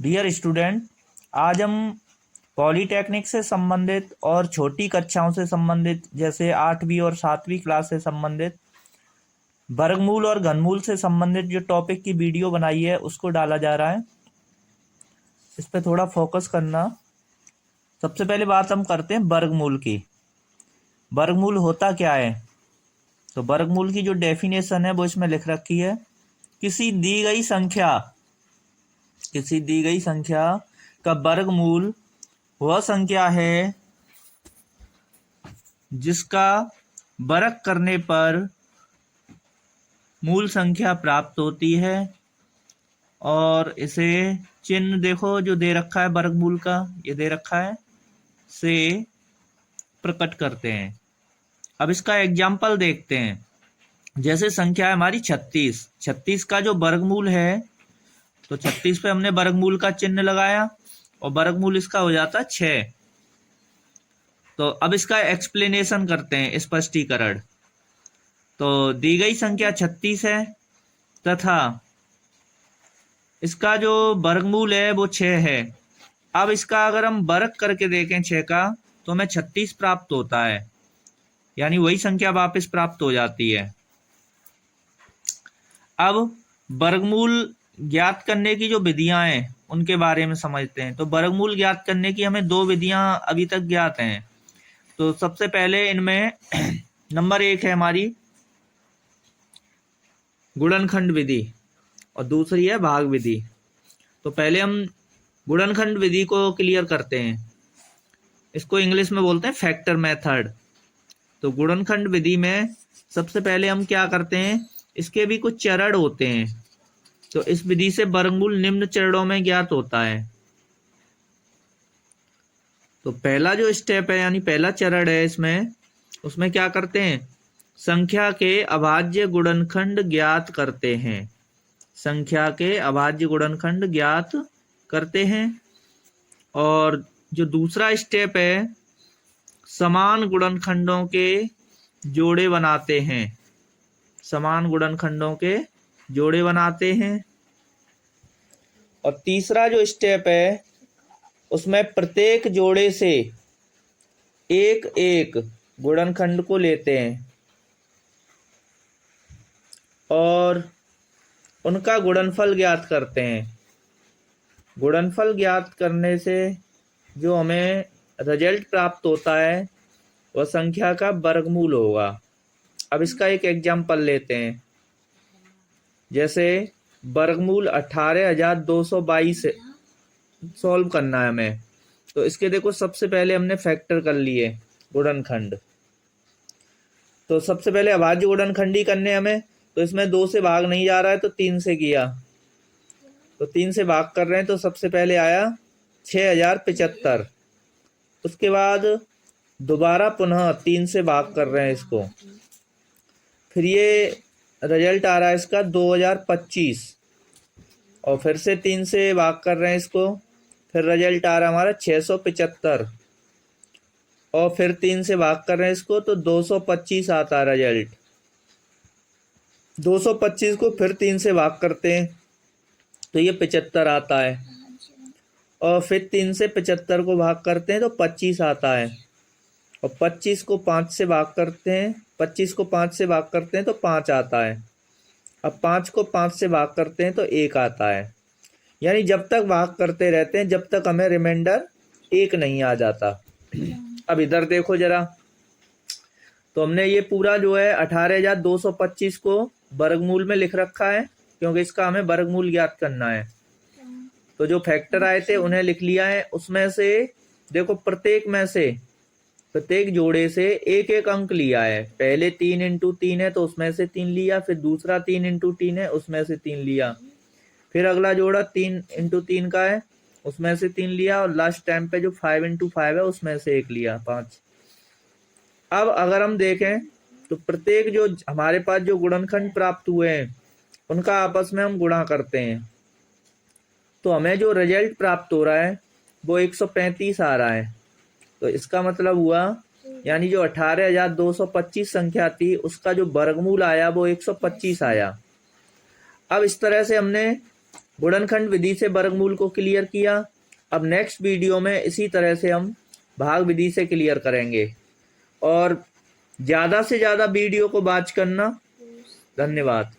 Dear student, आज हम polytechnic से संबंधित और छोटी कक्षाओं से संबंधित जैसे 8वीं और 7वीं क्लास से संबंधित वर्गमूल और घनमूल से संबंधित जो टॉपिक की वीडियो बनाई है उसको डाला जा रहा है। इस पर थोड़ा फोकस करना। सबसे पहले बात हम करते हैं वर्गमूल की। वर्गमूल होता क्या है? तो वर्गमूल की जो डेफिनेशन है वो इसमें लिख रखी है। किसी दी गई संख्या का वर्गमूल वह संख्या है जिसका वर्ग करने पर मूल संख्या प्राप्त होती है, और इसे चिन्ह देखो जो दे रखा है वर्गमूल का, ये दे रखा है, से प्रकट करते हैं। अब इसका एग्जाम्पल देखते हैं। जैसे संख्या है हमारी 36 का जो वर्गमूल है, तो 36 पे हमने वर्गमूल का चिन्ह लगाया और वर्गमूल इसका हो जाता है 6। तो अब इसका एक्सप्लेनेशन करते हैं, स्पष्टीकरण। तो दी गई संख्या 36 है तथा इसका जो वर्गमूल है वो 6 है। अब इसका अगर हम वर्ग करके देखें 6 का, तो हमें 36 प्राप्त होता है, यानी वही संख्या वापस प्राप्त हो जाती है। अब वर्गमूल ज्ञात करने की जो विधियां हैं उनके बारे में समझते हैं। तो वर्गमूल ज्ञात करने की हमें 2 विधियां अभी तक ज्ञात हैं। तो सबसे पहले इनमें नंबर 1 है हमारी गुणनखंड विधि और दूसरी है भाग विधि। तो पहले हम गुणनखंड विधि को क्लियर करते हैं। इसको इंग्लिश में बोलते हैं फैक्टर मेथड। तो गुणनखंड विधि में सबसे पहले हम क्या करते हैं, इसके भी कुछ चरण होते हैं। तो इस विधि से वर्गमूल निम्न चरणों में ज्ञात होता है। तो पहला जो स्टेप है, यानी पहला चरण है इसमें, उसमें क्या करते हैं, संख्या के अभाज्य गुणनखंड ज्ञात करते हैं। संख्या के अभाज्य गुणनखंड ज्ञात करते हैं। और जो दूसरा स्टेप है, समान गुणनखंडों के जोड़े बनाते हैं। समान गुणनखंडों के जोड़े बनाते हैं। और तीसरा जो स्टेप है, उसमें प्रत्येक जोड़े से एक एक गुणनखंड को लेते हैं और उनका गुणनफल ज्ञात करते हैं। गुणनफल ज्ञात करने से जो हमें रिजल्ट प्राप्त होता है वह संख्या का वर्गमूल होगा। अब इसका एक एग्जाम्पल लेते हैं। जैसे वर्गमूल 18,222 सॉल्व करना है हमें। तो इसके देखो, सबसे पहले हमने फैक्टर कर लिए गुणनखंड। तो सबसे पहले अभाज्य गुणनखंड ही करने हमें। तो इसमें 2 से भाग नहीं जा रहा है तो 3 से किया। तो 3 से भाग कर रहे हैं, तो सबसे पहले आया 6075। उसके बाद दोबारा पुनः 3 से भाग कर रहे हैं इसको। फिर ये रिजल्ट आ रहा है इसका 2025, और फिर से 3 से भाग कर रहे हैं इसको। फिर रिजल्ट आ रहा है हमारा 675, और फिर 3 से भाग कर रहे हैं इसको, तो 225 आता है रिजल्ट। 225 को फिर 3 से भाग करते हैं तो ये 75 आता है, और फिर 3 से 75 को भाग करते हैं तो 25 आता है, और 25 को 5 से भाग करते हैं, 25 को 5 से भाग करते हैं तो 5 आता है। अब 5 को 5 से भाग करते हैं तो 1 आता है। यानी जब तक भाग करते रहते हैं जब तक हमें रिमाइंडर 1 नहीं आ जाता। अब इधर देखो जरा। तो हमने ये पूरा जो है 18,225 को वर्गमूल में लिख रखा है, क्योंकि इसका हमें वर्गमूल ज्ञात करना है। तो जो फैक्टर आए थे उन्हें लिख लिया है। उसमें से देखो, प्रत्येक जोड़े से एक एक अंक लिया है। पहले 3 × 3 है तो उसमें से 3 लिया, फिर दूसरा 3 × 3 है उसमें से 3 लिया, फिर अगला जोड़ा 3 × 3 का है उसमें से 3 लिया, और लास्ट टाइम पे जो 5 × 5 है उसमें से 1 लिया, 5। अब अगर हम देखें तो प्रत्येक जो हमारे पास जो गुणनखंड प्राप्त हुए हैं उनका आपस में हम गुणा करते हैं, तो हमें जो रिजल्ट प्राप्त हो रहा है वो 135 आ रहा है। तो इसका मतलब हुआ, यानी जो 18,225 संख्या थी उसका जो वर्गमूल आया वो 125 आया। अब इस तरह से हमने गुणनखंड विधि से वर्गमूल को क्लियर किया। अब नेक्स्ट वीडियो में इसी तरह से हम भाग विधि से क्लियर करेंगे। और ज़्यादा से ज़्यादा वीडियो को वॉच करना। धन्यवाद।